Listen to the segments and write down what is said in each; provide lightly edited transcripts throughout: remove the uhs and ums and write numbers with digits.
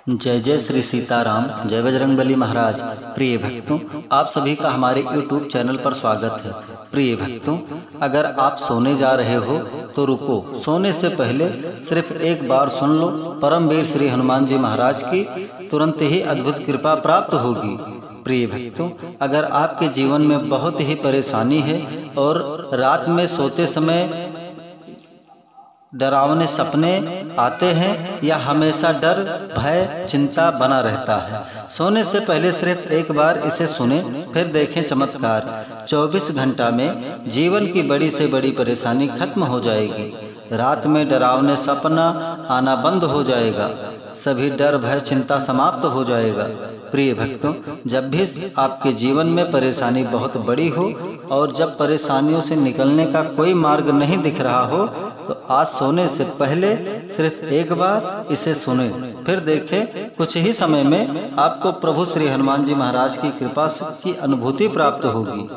जय जय श्री सीताराम, जय बजरंगबली महाराज। प्रिय भक्तों, आप सभी का हमारे YouTube चैनल पर स्वागत है। प्रिय भक्तों, अगर आप सोने जा रहे हो तो रुको, सोने से पहले सिर्फ एक बार सुन लो परमवीर श्री हनुमान जी महाराज की, तुरंत ही अद्भुत कृपा प्राप्त होगी। प्रिय भक्तों, अगर आपके जीवन में बहुत ही परेशानी है और रात में सोते समय डरावने सपने आते हैं या हमेशा डर भय चिंता बना रहता है, सोने से पहले सिर्फ एक बार इसे सुने, फिर देखें चमत्कार। 24 घंटा में जीवन की बड़ी से बड़ी परेशानी खत्म हो जाएगी। रात में डरावने सपना आना बंद हो जाएगा, सभी डर भय चिंता समाप्त हो जाएगा। प्रिय भक्तों, जब भी आपके जीवन में परेशानी बहुत बड़ी हो और जब परेशानियों से निकलने का कोई मार्ग नहीं दिख रहा हो, तो आज सोने से पहले सिर्फ एक बार इसे सुने, फिर देखें कुछ ही समय में आपको प्रभु श्री हनुमान जी महाराज की कृपा की अनुभूति प्राप्त होगी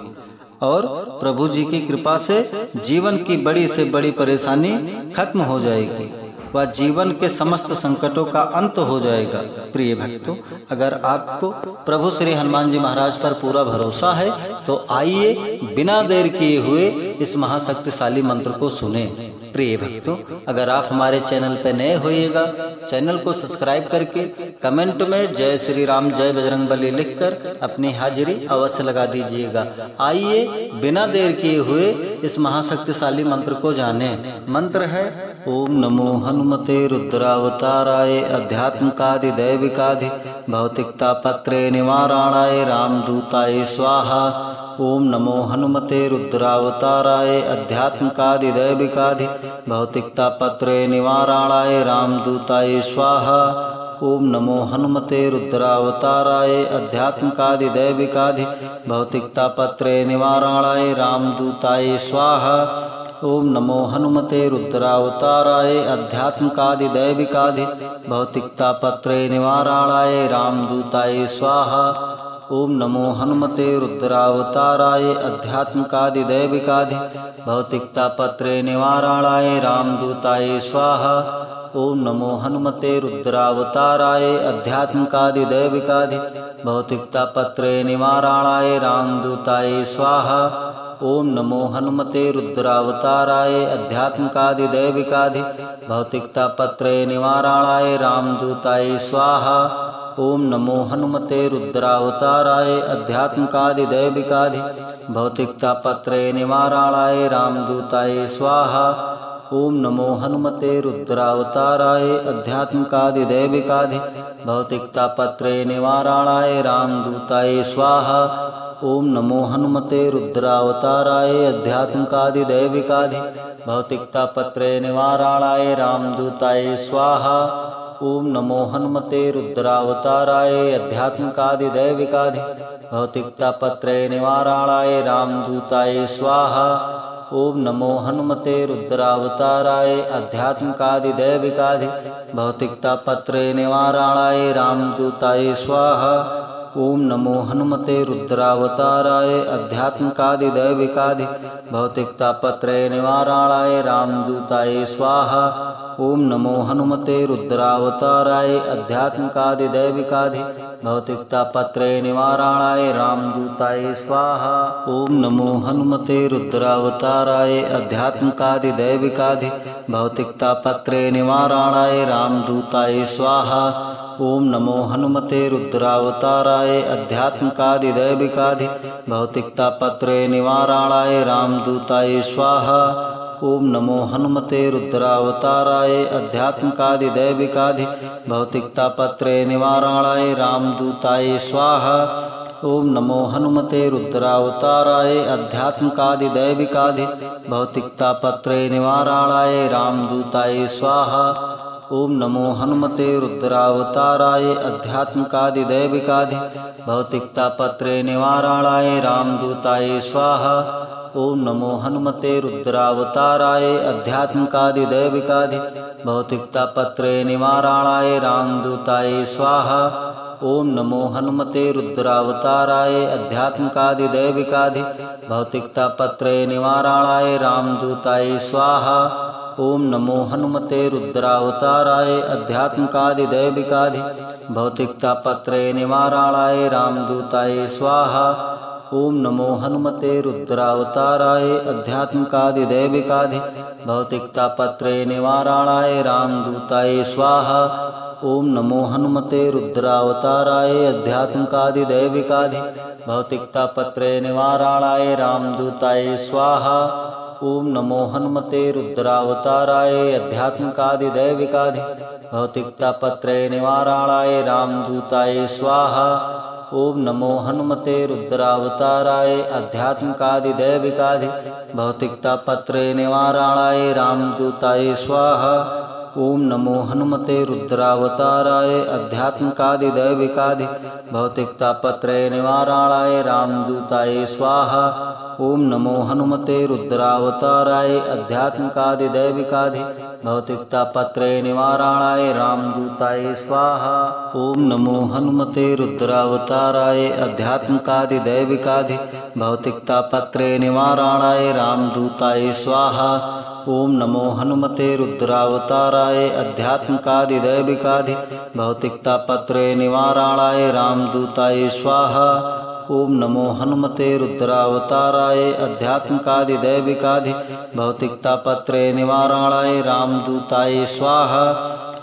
और प्रभु जी की कृपा से जीवन की बड़ी से बड़ी परेशानी खत्म हो जाएगी व जीवन के समस्त संकटों का अंत हो जाएगा। प्रिय भक्तों, अगर आपको प्रभु श्री हनुमान जी महाराज पर पूरा भरोसा है तो आइए बिना देर किए हुए इस महाशक्तिशाली मंत्र को सुने। प्रिय भक्तों, अगर आप हमारे चैनल पर नए होइएगा, चैनल को सब्सक्राइब करके कमेंट में जय श्री राम जय बजरंगबली लिखकर अपनी हाजिरी अवश्य लगा दीजिएगा। आइए बिना देर किए हुए इस महाशक्तिशाली मंत्र को जाने। मंत्र है ओम नमो हनुमते रुद्रावताराय अध्यात्मकादि दैविकादि भौतिकता पत्रे निवारणाय रामदूताय स्वाहा। ओम नमो हनुमते रुद्रावताराय अध्यात्मकादि दैविकादि भौतिकता पत्रे निवारणाय रामदूताय स्वाहा। ओम नमो हनुमते रुद्रावताराय अध्यात्मकादि दैविकादि भौतिकता पत्रे निवारणाय रामदूताय स्वाहा। ओम नमो हनुमते रुद्रावताराय अध्यात्मकादि दैविकादि भौतिकता पत्रे निवारणाय रामदूताय स्वाहा। ओम नमो हनुमते रुद्रावताराय अध्यात्मकादि दैविकादि भौतिकता पत्रे निवारणाय रामदूताय स्वाहा। ओम नमो हनुमते रुद्रावताराय अध्यात्मकादि दैविकादि भौतिकता पत्रे निवारणाय रामदूताय स्वाहा। ओम नमो हनुमते रुद्रावताराय अध्यात्मकादि दैविकादि भौतिकता पत्रे निवारणाय रामदूताय स्वाहा। ओम नमो हनुमते रुद्रावताराय अध्यात्मकादि दैविकादि भौतिकता पत्रे निवारणाय रामदूताय स्वाहा। ओम नमो हनुमते रुद्रावताराय अध्यात्मकादि दैविकादि भौतिकता पत्रे निवारणाय रामदूताय स्वाहा। ओम नमो हनुमते रुद्रावताराय अध्यात्मकादि दैविकादि भौतिकता पत्रे निवारणाय रामदूताय स्वाहा। ओम नमो हनुमते रुद्रावताराय अध्यात्मकादि दैविकादि भौतिकता पत्रे निवारणाय रामदूताय स्वाहा। ओम नमो हनुमते रुद्रावताराय अध्यात्मकादि दैविकादि भौतिकता पत्रे निवारणाय रामदूताय स्वाहा। ओम नमो हनुमते रुद्रावताराय अध्यात्मकादि दैविकादि भौतिकता पत्रे निवारणाय रामदूताय स्वाहा। ओम नमो हनुमते रुद्रावताराय अध्यात्मकादि दैविकादि भौतिकता पत्रे निवारणाय रामदूताय स्वाहा। ओम नमो हनुमते रुद्रावताराय अध्यात्मकादि दैविकादि भौतिकता पत्रे निवारणाय रामदूताय स्वाहा। ओम नमो हनुमते रुद्रावताराय अध्यात्मकादि दैविकादि भौतिकता पत्रे निवारणाय रामदूताय स्वाहा। ओम नमो हनुमते रुद्रावताराय अध्यात्मकादि दैविकादि भौतिकता पत्रे निवारणाय रामदूताय स्वाहा। ओम नमो हनुमते रुद्रावताराय अध्यात्मकादि दैविकादि भौतिकता पत्रे निवारणाय रामदूताय स्वाहा। ओम नमो हनुमते रुद्रावताराय अध्यात्मकादि दैविकादि भौतिकता पत्रे निवारणाय रामदूताय स्वाहा। ओम नमो हनुमते रुद्रावताराय अध्यात्मकादि दैविकादि भौतिकता पत्रे निवारणाय रामदूताय स्वाहा। ओम नमो हनुमते रुद्रावताराय अध्यात्मकादि दैविकादि भौतिकता पत्रे निवारणाय रामदूताय स्वाहा। ओम नमो हनुमते रुद्रावताराय अध्यात्मकादिदैविकाधि भौतिकतापत्रे निवारणाय रामदूताय स्वाहा। ओम नमो हनुमते रुद्रावताराय अध्यात्मकादिदैविकाधि भौतिकतापत्रे निवारणाय रामदूताय स्वाहा। ओम नमो हनुमते रुद्रावताराय अध्यात्मकादिदैविकाधि भौतिकतापत्रे निवारणाय रामदूताय स्वाहा। ओम नमो हनुमते रुद्रावताराय अध्यात्मकादिदैविकाधि भौतिकतापत्रे निवारणाय रामदूताय स्वाहा। ओम नमो हनुमते रुद्रावताराय अध्यात्मकादिदैविकाधि भौतिकतापत्रे निवारणाय रामदूताय स्वाहा। ओम नमो हनुमते रुद्रावताराय अध्यात्मकादिदैविकाधि भौतिकतापत्रे निवारणाय रामदूताय स्वाहा। ओम नमो हनुमते रुद्रावताराय अध्यात्मकादिदैविकाधि भौतिकतापत्रे निवारणाय रामदूताय स्वाहा। ओम नमो हनुमते रुद्रावताराय अध्यात्मकादिदैविकाधि भौतिकतापत्रे निवारणाय रामदूताय स्वाहा। ओम नमो हनुमते रुद्रावताराय अध्यात्मकादिदैविकाधि भौतिकतापत्रे निवारणाय रामदूताय स्वाहा। ओम नमो हनुमते रुद्रावताराय अध्यात्मकादिदैविकाधि भौतिकतापत्रे निवारणाय रामदूताय स्वाहा।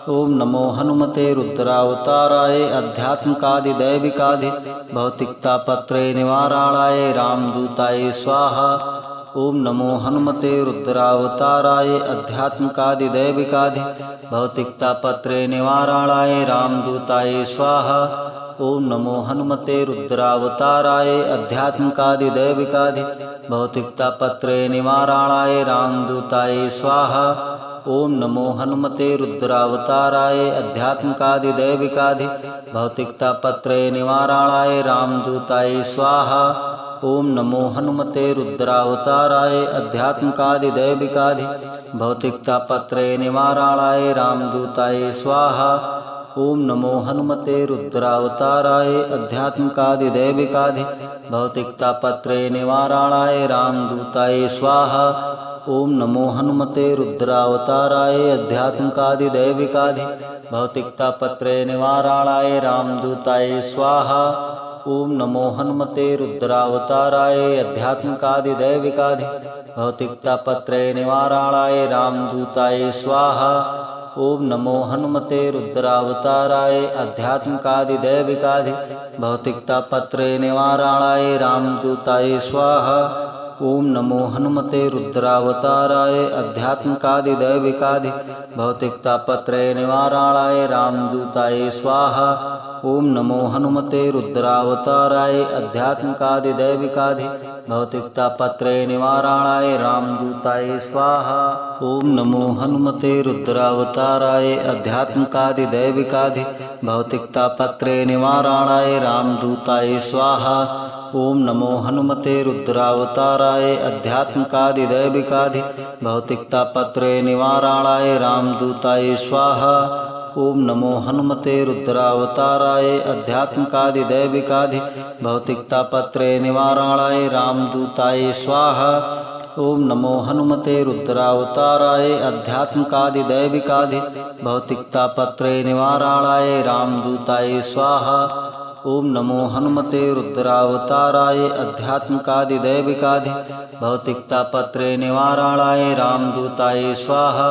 ओम नमो हनुमते रुद्रावताराय अध्यात्मकादिदैविकाधि भौतिकतापत्रे निवारणाय रामदूताय स्वाहा। ओम नमो हनुमते रुद्रावताराय अध्यात्मकादिदैविकाधि भौतिकतापत्रे निवारणाय रामदूताय स्वाहा। ओम नमो हनुमते रुद्रावताराय अध्यात्मकादिदैविकाधि भौतिकतापत्रे निवारणाय रामदूताय स्वाहा। ओम नमो हनुमते रुद्रावताराय अध्यात्मकादिदैविकाधि भौतिकतापत्रे निवारणाय रामदूताय स्वाहा। ओम नमो हनुमते रुद्रावताराय अध्यात्मकादिदैविकाधि भौतिकतापत्रे निवारणाय रामदूताय स्वाहा। ओम नमो हनुमते रुद्रावताराय अध्यात्मकादिदैविकाधि भौतिकतापत्रे निवारणाय रामदूताय स्वाहा। ओम नमो हनुमते रुद्रावताराय अध्यात्मकादिदैविकाधि भौतिकतापत्रे निवारणाय रामदूताय स्वाहा। ओम नमो हनुमते रुद्रावताराय अध्यात्मकादिदैविकाधि भौतिकतापत्रे निवारणाय रामदूताय स्वाहा। ओम नमो हनुमते रुद्रावताराय अध्यात्मकादिदैविकाधि भौतिकतापत्रे निवारणाय रामदूताय स्वाहा। ओम नमो हनुमते रुद्रावताराय अध्यात्मकादिदैविकाधि भौतिकतापत्रे निवारणाय रामदूताय स्वाहा। ओम नमो हनुमते रुद्रावताराय अध्यात्मकादिदैविकाधि भौतिकतापत्रे निवारणाय रामदूताय स्वाहा। ओम नमो हनुमते रुद्रावताराय अध्यात्मकादिदैविकाधि भौतिकतापत्रे निवारणाय रामदूताय स्वाहा। ओम नमो हनुमते रुद्रावताराय अध्यात्मकादिदैविकाधि भौतिकतापत्रे निवारणाय रामदूताय स्वाहा। ओम नमो हनुमते रुद्रावताराय अध्यात्मकादिदैविकाधि भौतिकतापत्रे निवारणाय रामदूताय स्वाहा। ओम नमो हनुमते रुद्रावताराय अध्यात्मकादिदैविकाधि भौतिकतापत्रे निवारणाय रामदूताय स्वाहा। ओम नमो हनुमते रुद्रावताराय अध्यात्मकादिदैविकाधि भौतिकतापत्रे निवारणाय रामदूताय स्वाहा।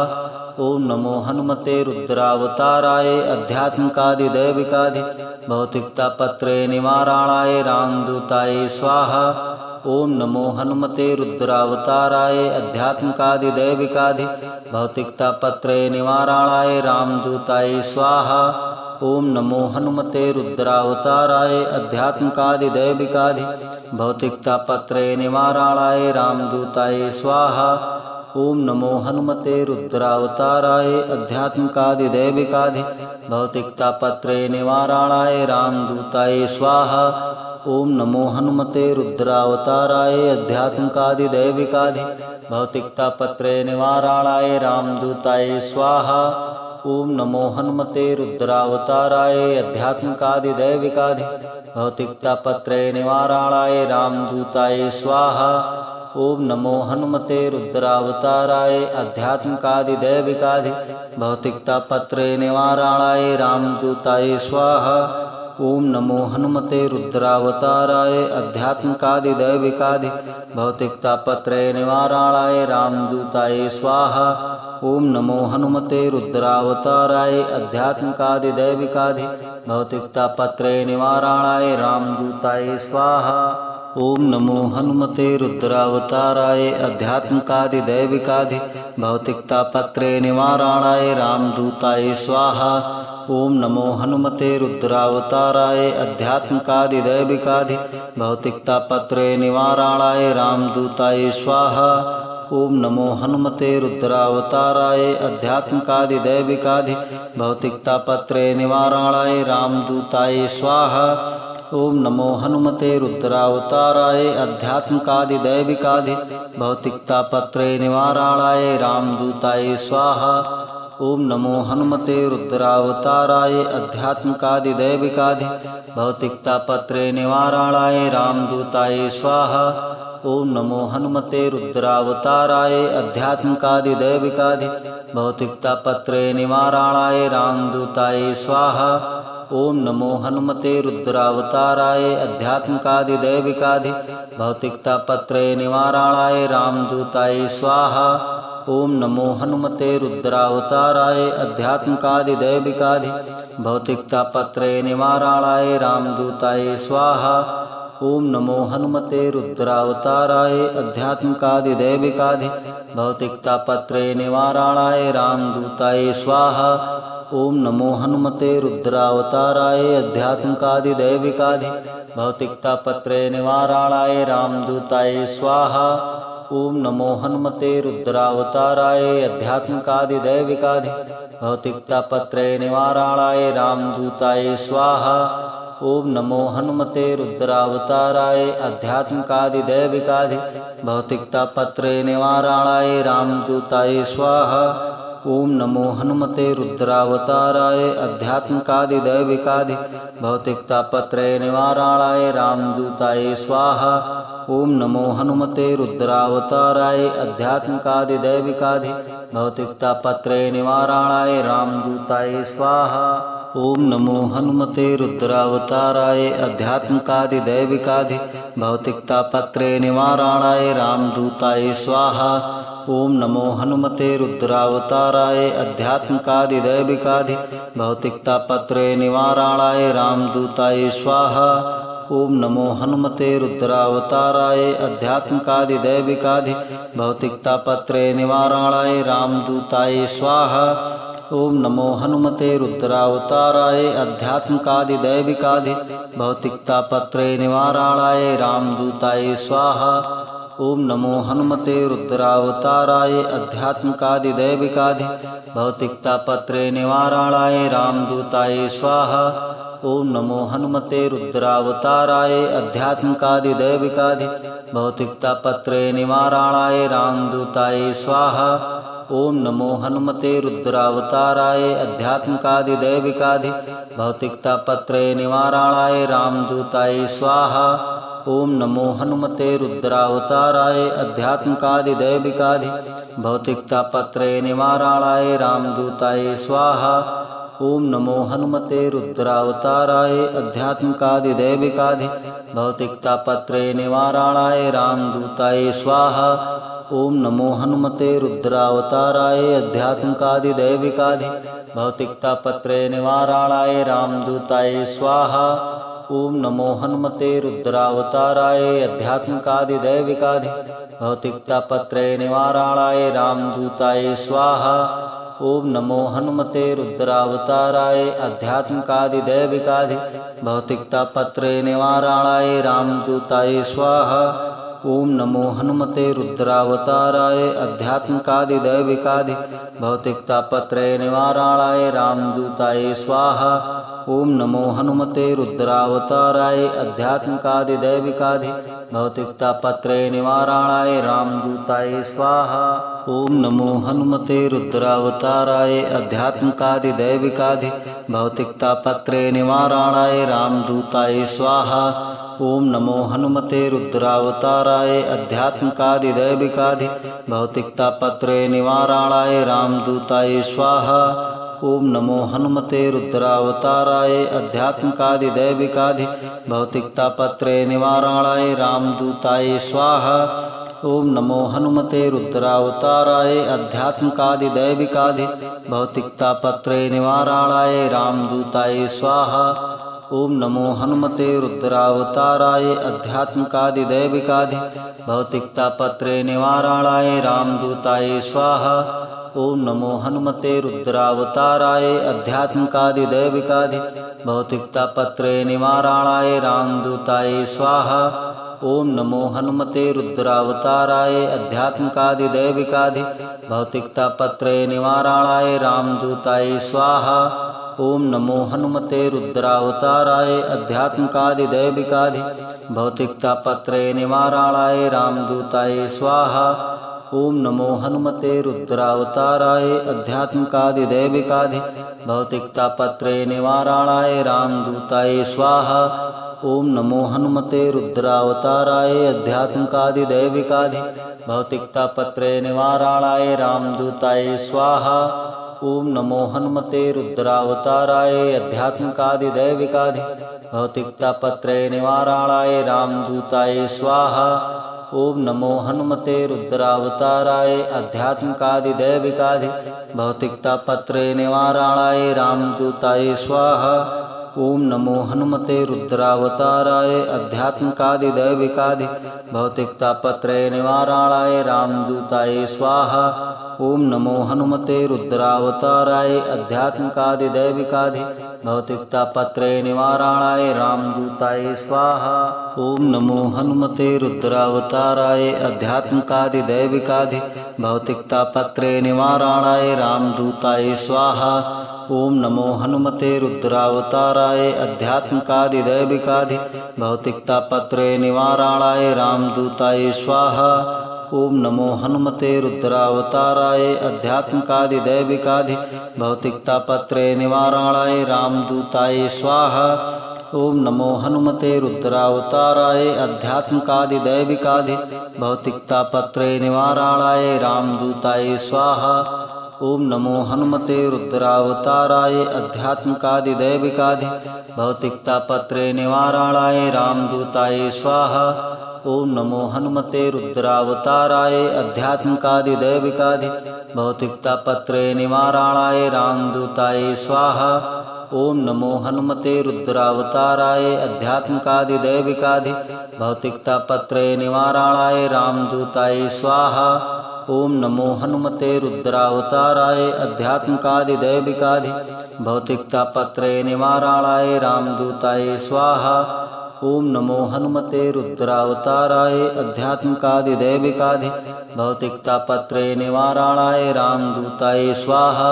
ओम नमो हनुमते रुद्रावताराय अध्यात्मकादिदैविकाधि भौतिकतापत्रे निवारणाय रामदूताय स्वाहा। ओम नमो हनुमते रुद्रावताराय अध्यात्मकादिदैविकाधि भौतिकतापत्रे निवारणाय रामदूताय स्वाहा। ओम नमो हनुमते रुद्रावताराय अध्यात्मकादिदैविकाधि भौतिकतापत्रे निवारणाय रामदूताय स्वाहा। ओम नमो हनुमते रुद्रावताराय अध्यात्मकादिदैविकाधि भौतिकतापत्रे निवारणाय रामदूताय स्वाहा। ओम नमो हनुमते रुद्रावताराय अध्यात्मकादिदैविकाधि भौतिकतापत्रे निवारणाय रामदूताय स्वाहा। ओम नमो हनुमते रुद्रावताराय अध्यात्मकादिदैविकाधि भौतिकतापत्रे निवारणाय रामदूताय स्वाहा। ओम नमो हनुमते रुद्रावताराय अध्यात्मकादिदैविकाधि भौतिकतापत्रे निवारणाय रामदूताय स्वाहा। ओम नमो हनुमते रुद्रावताराय अध्यात्मकादिदैविकाधि भौतिकतापत्रे निवारणाय रामदूताय स्वाहा। ओम नमो हनुमते रुद्रावताराय अध्यात्मकादिदैविकाधि भौतिकतापत्रे निवारणाय रामदूताय स्वाहा। ओम नमो हनुमते रुद्रावताराय अध्यात्मकादिदैविकाधि भौतिकतापत्रे निवारणाय रामदूताय स्वाहा। ओम नमो हनुमते रुद्रावताराय अध्यात्मकादिदैविकाधि भौतिकतापत्रे निवारणाय रामदूताय स्वाहा। ओम नमो हनुमते रुद्रावताराय अध्यात्मकादिदैविकाधि भौतिकतापत्रे निवारणाय रामदूताय स्वाहा। ओम नमो हनुमते रुद्रावताराय अध्यात्मकादिदैविकाधि भौतिकतापत्रे निवारणाय रामदूताय स्वाहा। ओम नमो हनुमते रुद्रावताराय अध्यात्मकादिदैविकाधि भौतिकतापत्रे निवारणाय रामदूताय स्वाहा। ओम नमो हनुमते रुद्रावताराय अध्यात्मकादिदैविकाधि भौतिकतापत्रे निवारणाय रामदूताय स्वाहा। ओम नमो हनुमते रुद्रावताराय अध्यात्मकादिदैविकाधि भौतिकतापत्रे निवारणाय रामदूताय स्वाहा। ओम नमो हनुमते रुद्रावताराय अध्यात्मकादिदैविकाधि भौतिकतापत्रे निवारणाय रामदूताय स्वाहा। ओम नमो हनुमते रुद्रावताराय अध्यात्मकादिदैविकाधि भौतिकतापत्रे निवारणाय रामदूताय स्वाहा। ओम नमो हनुमते रुद्रावताराय अध्यात्मकादिदैविकाधि भौतिकतापत्रे निवारणाय रामदूताय स्वाहा। ओम नमो हनुमते रुद्रावताराय अध्यात्मकादिदैविकाधि भौतिकतापत्रे निवारणाय रामदूताय स्वाहा। ओम नमो हनुमते रुद्रावताराय अध्यात्मकादिदैविकाधि भौतिकतापत्रे निवारणाय रामदूताय स्वाहा। ओम नमो हनुमते रुद्रावताराय अध्यात्मकादिदैविकाधि भौतिकतापत्रे निवारणाय रामदूताय स्वाहा। ओम नमो हनुमते रुद्रावताराय अध्यात्मकादिदैविकाधि भौतिकतापत्रे निवारणाय रामदूताय स्वाहा। ओम नमो हनुमते रुद्रावताराय अध्यात्मकादिदैविकाधि भौतिकतापत्रे निवारणाय रामदूताय स्वाहा। ओम नमो हनुमते रुद्रावताराय अध्यात्मकादिदैविकाधि भौतिकतापत्रे निवारणाय रामदूताय स्वाहा। ओम नमो हनुमते रुद्रावताराय अध्यात्मकादिदैविकाधि भौतिकतापत्रे निवारणाय रामदूताय स्वाहा। ओम नमो हनुमते रुद्रावताराय अध्यात्मकादिदैविकाधि भौतिकतापत्रे निवारणाय रामदूताय स्वाहा। ओम नमो हनुमते रुद्रावताराय अध्यात्मकादिदैविकाधि भौतिकतापत्रे निवारणाय रामदूताय स्वाहा। ओम नमो हनुमते रुद्रावताराय अध्यात्मकादिदैविकाधि भौतिकतापत्रे निवारणाय रामदूताय स्वाहा। ओम नमो हनुमते रुद्रावताराय अध्यात्मकादिदैविकाधि भौतिकतापत्रे निवारणाय रामदूताय स्वाहा। ओम नमो हनुमते रुद्रावताराय अध्यात्मकादिदैविकाधि भौतिकतापत्रे निवारणाय रामदूताय स्वाहा। ओम नमो हनुमते रुद्रावताराय अध्यात्मकादिदैविकाधि भौतिकतापत्रे निवारणाय रामदूताय स्वाहा। ओम नमो हनुमते रुद्रावताराय अध्यात्मकादिदैविकाधि भौतिकतापत्रे निवारणाय रामदूताय स्वाहा। ओम नमो हनुमते रुद्रावताराय अध्यात्मकादिदैविकाधि भौतिकतापत्रे निवारणाय रामदूताय स्वाहा। ओम नमो हनुमते रुद्रावताराय अध्यात्मकादिदैविकाधि भौतिकतापत्रे निवारणाय रामदूताय स्वाहा। ओम नमो हनुमते रुद्रावताराय अध्यात्मकादिदैविकाधि भौतिकतापत्रे निवारणाय रामदूताय स्वाहा। ओम नमो हनुमते रुद्रावताराय अध्यात्मकादिदैविकाधि भौतिकतापत्रे निवारणाय रामदूताय स्वाहा। ओम नमो हनुमते रुद्रावताराय अध्यात्मकादिदैविकाधि भौतिकतापत्रे निवारणाय रामदूताय स्वाहा। ओम नमो हनुमते रुद्रावताराय अध्यात्मकादिदैविकाधि भौतिकतापत्रे निवारणाय रामदूताय स्वाहा। ओम नमो हनुमते रुद्रावताराय अध्यात्मकादिदैविकाधि भौतिकतापत्रे निवारणाय रामदूताय स्वाहा। ओम नमो हनुमते रुद्रावताराय अध्यात्मकादिदैविकाधि भौतिकतापत्रे निवारणाय रामदूताय स्वाहा। ओम नमो हनुमते रुद्रावताराय अध्यात्मकादिदैविकाधि भौतिकतापत्रे निवारणाय रामदूताय स्वाहा। ओम नमो हनुमते रुद्रावताराय अध्यात्मकादिदैविकाधि भौतिकतापत्रे निवारणाय रामदूताय स्वाहा। ओम नमो हनुमते रुद्रावताराय अध्यात्मकादिदैविकाधि भौतिकतापत्रे निवारणाय रामदूताय स्वाहा। ओम नमो हनुमते रुद्रावताराय अध्यात्मकादिदैविकाधि भौतिकतापत्रे निवारणाय रामदूताय स्वाहा। ओम नमो हनुमते रुद्रावताराय अध्यात्मकादिदैविकाधि भौतिकतापत्रे निवारणाय रामदूताय स्वाहा। ओम नमो हनुमते रुद्रावताराय अध्यात्मकादिदैविकाधि भौतिकतापत्रे निवारणाय रामदूताय स्वाहा। ओम नमो हनुमते रुद्रावताराय अध्यात्मकादिदैविकाधि भौतिकतापत्रे निवारणाय रामदूताय स्वाहा। ओम नमो हनुमते रुद्रावताराय अध्यात्मकादिदैविकाधि भौतिकतापत्रे निवारणाय रामदूताय स्वाहा। ओम नमो हनुमते रुद्रावताराय अध्यात्मकादिदैविकाधि भौतिकतापत्रे निवारणाय रामदूताय स्वाहा। ओम नमो हनुमते रुद्रावताराय अध्यात्मकादिदैविकाधि भौतिकतापत्रे निवारणाय रामदूताय स्वाहा। ओम नमो हनुमते रुद्रावताराय अध्यात्मकादिदैविकाधि भौतिकतापत्रे निवारणाय रामदूताय स्वाहा। ओम नमो हनुमते रुद्रावताराय अध्यात्मकादिदैविकाधि भौतिकतापत्रे निवारणाय रामदूताय स्वाहा। ओम नमो हनुमते रुद्रावताराय अध्यात्मकादिदैविकाधि भौतिकतापत्रे निवारणाय रामदूताय स्वाहा। ओम नमो हनुमते रुद्रावताराय अध्यात्मकादिदैविकाधि भौतिकतापत्रे निवारणाय रामदूताय स्वाहा। ओम नमो हनुमते रुद्रावताराय अध्यात्मकादिदैविकाधि भौतिकतापत्रे निवारणाय रामदूताय स्वाहा। ओम नमो हनुमते रुद्रावताराय अध्यात्मकादिदैविकाधि भौतिकतापत्रे निवारणाय रामदूताय स्वाहा। ओम नमो हनुमते रुद्रावताराय अध्यात्मकादिदैविकाधि भौतिकतापत्रे निवारणाय रामदूताय स्वाहा। ओम नमो हनुमते रुद्रावताराय अध्यात्मकादिदैविकाधि भौतिकतापत्रे निवारणाय रामदूताय स्वाहा। ओम नमो हनुमते रुद्रावताराय अध्यात्मकादिदैविकाधि भौतिकतापत्रे निवारणाय रामदूताय स्वाहा।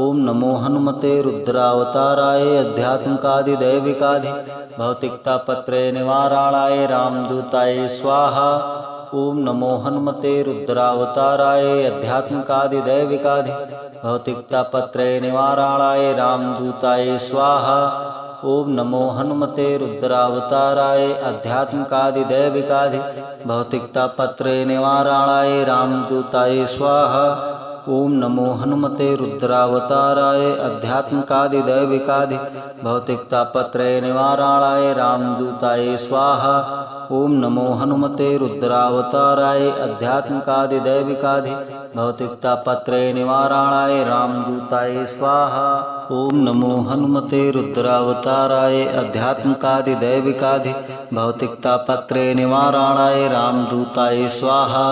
ओम नमो हनुमते रुद्रावताराय अध्यात्मकादिदैविकाधि भौतिकतापत्रे निवारणाय रामदूताय स्वाहा। ओम नमो हनुमते रुद्रावताराय अध्यात्मकादिदैविकाधि भौतिकतापत्रे निवारणाय रामदूताय स्वाहा। ओम नमो हनुमते रुद्रावताराय अध्यात्मकादिदैविकाधि भौतिकतापत्रे निवारणाय रामदूताय स्वाहा। ओम नमो हनुमते रुद्रावताराय अध्यात्मकादिदैविकाधि भौतिकतापत्रे निवारणाय रामदूताय स्वाहा। ओम नमो हनुमते रुद्रावताराय अध्यात्मकादिदैविकाधि भौतिकतापत्रे निवारणाय रामदूताय स्वाहा। ओम नमो हनुमते रुद्रावताराय अध्यात्मकादिदैविकाधि भौतिकतापत्रे निवारणाय रामदूताय स्वाहा।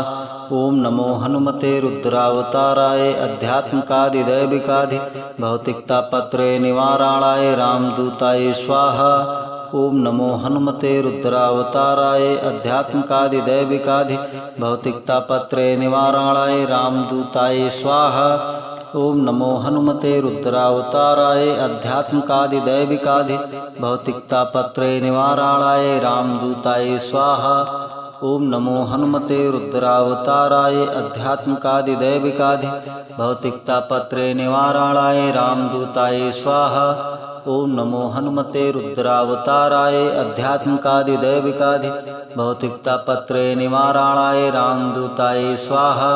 ओम नमो हनुमते रुद्रावताराय अध्यात्मकादिदैविकाधि भौतिकतापत्रे निवारणाय रामदूताय स्वाहा। ओम नमो हनुमते रुद्रावताराय अध्यात्मकादिदैविकाधि भौतिकतापत्रे निवारणाय रामदूताय स्वाहा। ओम नमो हनुमते रुद्रावताराय अध्यात्मकादिदैविकाधि भौतिकतापत्रे निवारणाय रामदूताय स्वाहा। ओम नमो हनुमते रुद्रावताराय अध्यात्मकादिदैविकाधि भौतिकतापत्रे निवारणाय रामदूताय स्वाहा। ओम नमो हनुमते रुद्रावताराय अध्यात्मकादिदैविकाधि भौतिकतापत्रे निवारणाय रामदूताय स्वाहा।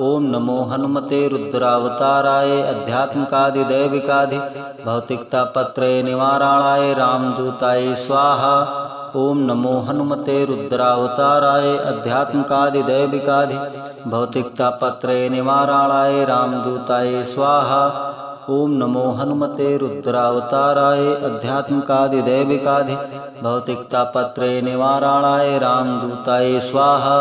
ओम नमो हनुमते रुद्रावताराय अध्यात्मकादिदैविकाधि भौतिकतापत्रे निवारणाय रामदूताय स्वाहा। ओम नमो हनुमते रुद्रावताराय अध्यात्मकादिदैविकाधि भौतिकतापत्रे निवारणाय रामदूताय स्वाहा। ओम नमो हनुमते रुद्रावताराय अध्यात्मकादिदैविकाधि भौतिकतापत्रे निवारणाय रामदूताय स्वाहा।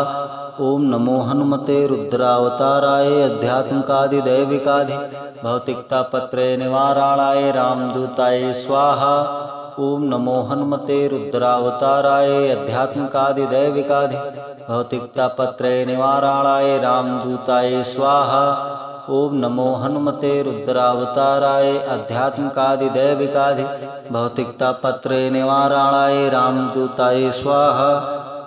ओम नमो हनुमते रुद्रावताराय अध्यात्मकादिदैविकाधि भौतिकतापत्रे निवारणाय रामदूताय स्वाहा। ओम नमो हनुमते रुद्रावताराय अध्यात्मकादिदैविकाधि भौतिकतापत्रे निवारणाय रामदूताय स्वाहा। ओम नमो हनुमते रुद्रावताराय अध्यात्मकादिदैविकाधि भौतिकतापत्रे निवारणाय रामदूताय स्वाहा।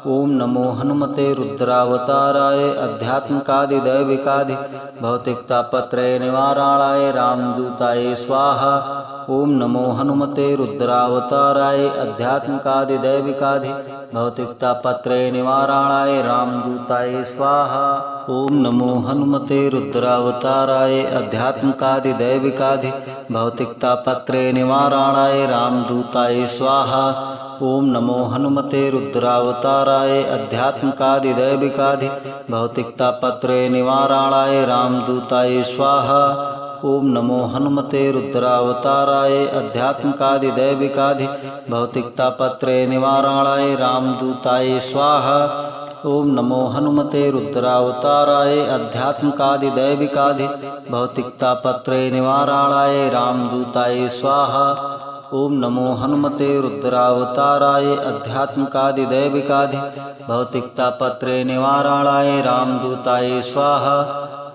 ओम नमो हनुमते रुद्रावताराय अध्यात्मकादिदैविकाधि भौतिकतापत्रे निवारणाय रामदूताय स्वाहा। ओम नमो हनुमते रुद्रावताराय अध्यात्मकादिदैविकाधि भौतिकतापत्रे निवारणाय रामदूताय स्वाहा। ओम नमो हनुमते रुद्रावताराय अध्यात्मकादिदैविकाधि भौतिकतापत्रे निवारणाय रामदूताय स्वाहा। ओम नमो हनुमते रुद्रावताराय अध्यात्मकादिदैविकाधि भौतिकतापत्रे निवारणाय रामदूताय स्वाहा। ओम नमो हनुमते रुद्रावताराय अध्यात्मकादिदैविकाधि भौतिकतापत्रे निवारणाय रामदूताय स्वाहा। ओम नमो हनुमते रुद्रावताराय अध्यात्मकादिदैविकाधि भौतिकतापत्रे निवारणाय रामदूताय स्वाहा। ओम नमो हनुमते रुद्रावताराय अध्यात्मकादिदैविकाधि भौतिकतापत्रे निवारणाय रामदूताय स्वाहा।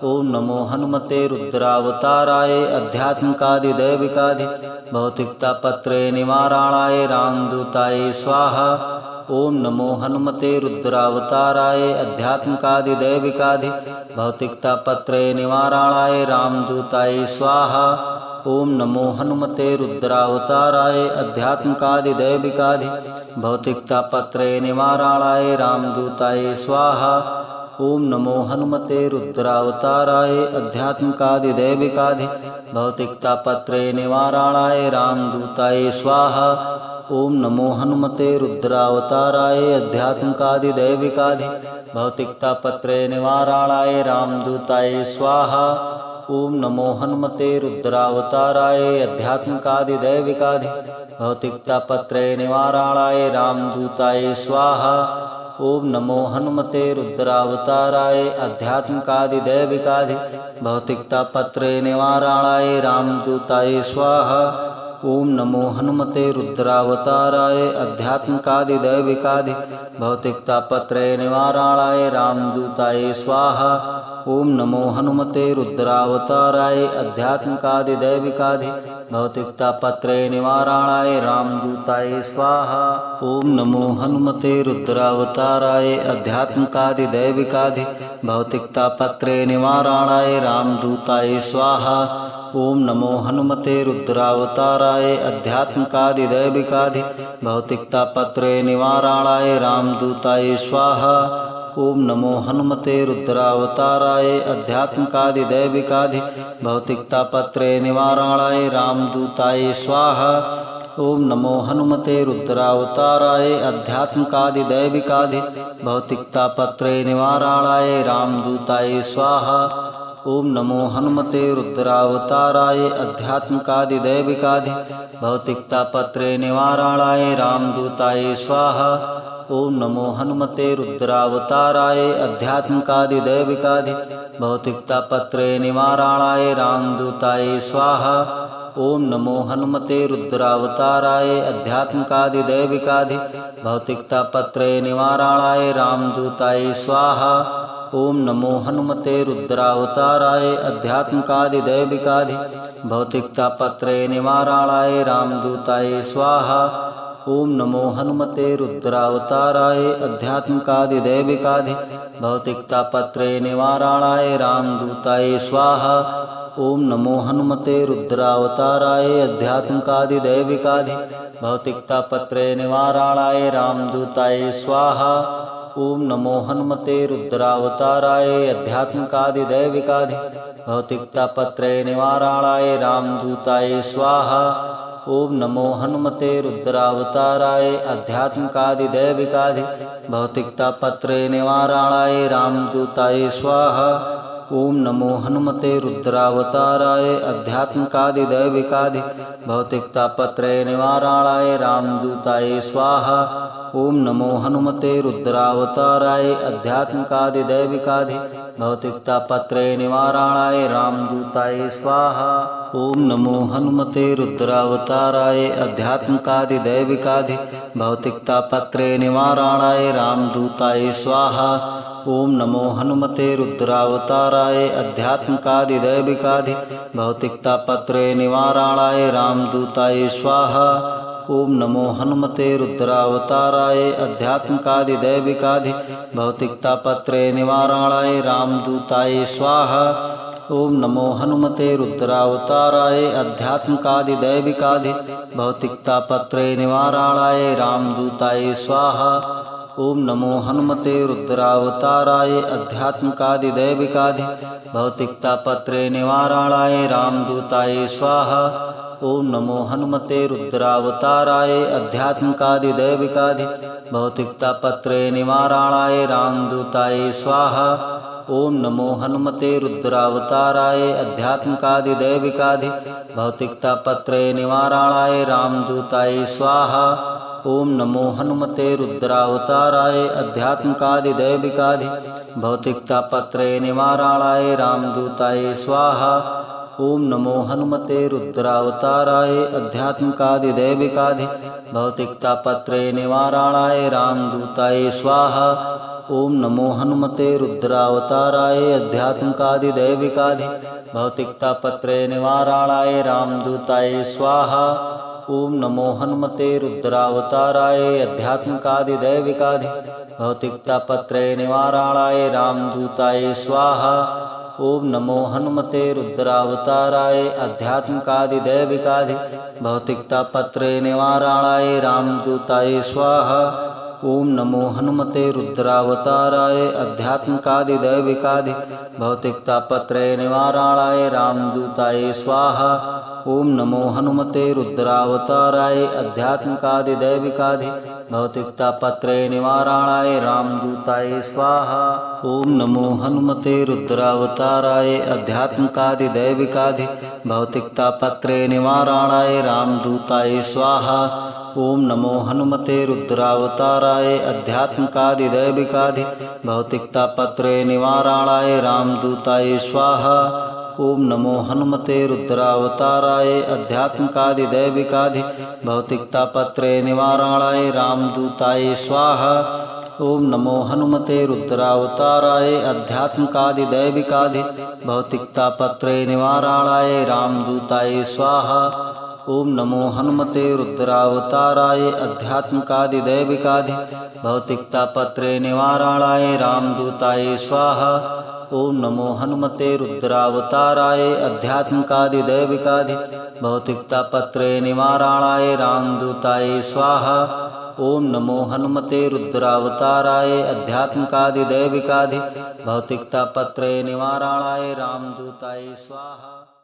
ओम नमो हनुमते रुद्रावताराय अध्यात्मकादिदैविकाधि भौतिकतापत्रे निवारणाय रामदूताय स्वाहा। ओम नमो हनुमते रुद्रावताराय अध्यात्मकादिदैविकाधि भौतिकतापत्रे निवारणाय रामदूताय स्वाहा। ओम नमो हनुमते रुद्रावताराय अध्यात्मकादिदैविकाधि भौतिकतापत्रे निवारणाय रामदूताय स्वाहा। ओम नमो हनुमते रुद्रावताराय अध्यात्मकादिदैविकाधि भौतिकतापत्रे निवारणाय रामदूताय स्वाहा। ओम नमो हनुमते रुद्रावताराय अध्यात्मकादिदैविकाधि भौतिकतापत्रे निवारणाय रामदूताय स्वाहा। ओम नमो हनुमते रुद्रावताराय अध्यात्मकादिदैविकाधि भौतिकतापत्रे निवारणाय रामदूताय स्वाहा। ओम नमो हनुमते रुद्रावताराय अध्यात्मकादिदैविकाधि भौतिकतापत्रे निवारणाय रामदूताय स्वाहा। ओम नमो हनुमते रुद्रावताराय अध्यात्मकादिदैविकाधि भौतिकतापत्रे निवारणाय रामदूताय स्वाहा। ओम नमो हनुमते रुद्रावताराय अध्यात्मकादिदैविकाधि भौतिकतापत्रे निवारणाय रामदूताय स्वाहा। ओम नमो हनुमते रुद्रावताराय अध्यात्मकादिदैविकाधि भौतिकतापत्रे निवारणाय रामदूताय स्वाहा। ओम नमो हनुमते रुद्रावताराय अध्यात्मकादिदैविकाधि भौतिकतापत्रे निवारणाय रामदूताय स्वाहा। ओम नमो हनुमते रुद्रावताराय अध्यात्मकादिदैविकाधि भौतिकतापत्रे निवारणाय रामदूताय स्वाहा। ओम नमो हनुमते रुद्रावताराय अध्यात्मकादिदैविकाधि भौतिकतापत्रे निवारणाय रामदूताय स्वाहा। ओम नमो हनुमते रुद्रावताराय अध्यात्मकादिदैविकाधि भौतिकतापत्रे निवारणाय रामदूताय स्वाहा। ओम नमो हनुमते रुद्रावताराय अध्यात्मकादिदैविकाधि भौतिकतापत्रे निवारणाय रामदूताय स्वाहा। ओम नमो हनुमते रुद्रावताराय अध्यात्मकादिदैविकाधि भौतिकतापत्रे निवारणाय रामदूताय स्वाहा। ओम नमो हनुमते रुद्रावताराय अध्यात्मकादिदैविकाधि भौतिकतापत्रे निवारणाय रामदूताय स्वाहा। ओम नमो हनुमते रुद्रावताराय अध्यात्मकादिदैविकाधि भौतिकतापत्रे निवारणाय रामदूताय स्वाहा। ओम नमो हनुमते रुद्रावताराय अध्यात्मकादिदैविकाधि भौतिकतापत्रे निवारणाय रामदूताय स्वाहा। ओम नमो हनुमते रुद्रावताराय अध्यात्मकादिदैविकाधि भौतिकतापत्रे निवारणाय रामदूताय स्वाहा। ओम नमो हनुमते रुद्रावताराय अध्यात्मकादिदैविकाधि भौतिकतापत्रे निवारणाय रामदूताय स्वाहा। ओम नमो हनुमते रुद्रावताराय अध्यात्मकादिदैविकाधि भौतिकतापत्रे निवारणाय रामदूताय स्वाहा। ओम नमो हनुमते रुद्रावताराय अध्यात्मकादिदैविकाधि भौतिकतापत्रे निवारणाय रामदूताय स्वाहा। ओम नमो हनुमते रुद्रावताराय अध्यात्मकादिदैविकाधि भौतिकतापत्रे निवारणाय रामदूताय स्वाहा। ओम नमो हनुमते रुद्रावताराय अध्यात्मकादिदैविकाधि भौतिकतापत्रे निवारणाय रामदूताय स्वाहा। ओम नमो हनुमते रुद्रावताराय अध्यात्मकादिदैविकाधि भौतिकतापत्रे निवारणाय रामदूताय स्वाहा। ओम नमो हनुमते रुद्रावताराय अध्यात्मकादिदैविकाधि भौतिकतापत्रे निवारणाय रामदूताय स्वाहा। ओम नमो हनुमते रुद्रावताराय अध्यात्मकादिदैविकाधि भौतिकतापत्रे निवारणाय रामदूताय स्वाहा। ओम नमो हनुमते रुद्रावताराय अध्यात्मकादिदैविकाधि भौतिकतापत्रे निवारणाय रामदूताय स्वाहा। ओम नमो हनुमते रुद्रावताराय अध्यात्मकादिदैविकाधि भौतिकतापत्रे निवारणाय रामदूताय स्वाहा। ओम नमो हनुमते रुद्रावताराय अध्यात्मकादिदैविकाधि भौतिकतापत्रे निवारणाय रामदूताय स्वाहा। ओम नमो हनुमते रुद्रावताराय अध्यात्मकादिदैविकाधि भौतिकतापत्रे निवारणाय रामदूताय स्वाहा। ओम नमो हनुमते रुद्रावताराय अध्यात्मकादिदैविकाधि भौतिकतापत्रे निवारणाय रामदूताय स्वाहा। ओम नमो हनुमते रुद्रावताराय अध्यात्मकादिदैविकाधि भौतिकतापत्रे निवारणाय रामदूताय स्वाहा। ओम नमो हनुमते रुद्रावताराय अध्यात्मकादिदैविकाधि भौतिकतापत्रे निवारणाय रामदूताय स्वाहा। ओम नमो हनुमते रुद्रावताराय अध्यात्मकादिदैविकाधि भौतिकतापत्रे निवारणाय रामदूताय स्वाहा। ओम नमो हनुमते रुद्रावताराय अध्यात्मकादिदैविकाधि भौतिकतापत्रे निवारणाय रामदूताय स्वाहा। ओम नमो हनुमते रुद्रावताराय अध्यात्मकादिदैविकाधि भौतिकतापत्रे निवारणाय रामदूताय स्वाहा। ओम नमो हनुमते रुद्रावताराय अध्यात्मकादिदैविकाधि भौतिकतापत्रे निवारणाय रामदूताय स्वाहा। ओम नमो हनुमते रुद्रावताराय अध्यात्मकादिदैविकाधि भौतिकतापत्रे निवारणाय रामदूताय स्वाहा। ओम नमो हनुमते रुद्रावताराय अध्यात्मकादिदैविकाधि भौतिकतापत्रे निवारणाय रामदूताय स्वाहा। ओम नमो हनुमते रुद्रावताराय अध्यात्मकादिदैविकाधि भौतिकतापत्रे निवारणाय रामदूताय स्वाहा। ओम नमो हनुमते रुद्रावताराय अध्यात्मकादिदैविकाधि भौतिकतापत्रे निवारणाय रामदूताय स्वाहा। ओम नमो हनुमते रुद्रावताराय अध्यात्मकादिदैविकाधि भौतिकतापत्रे निवारणाय रामदूताय स्वाहा।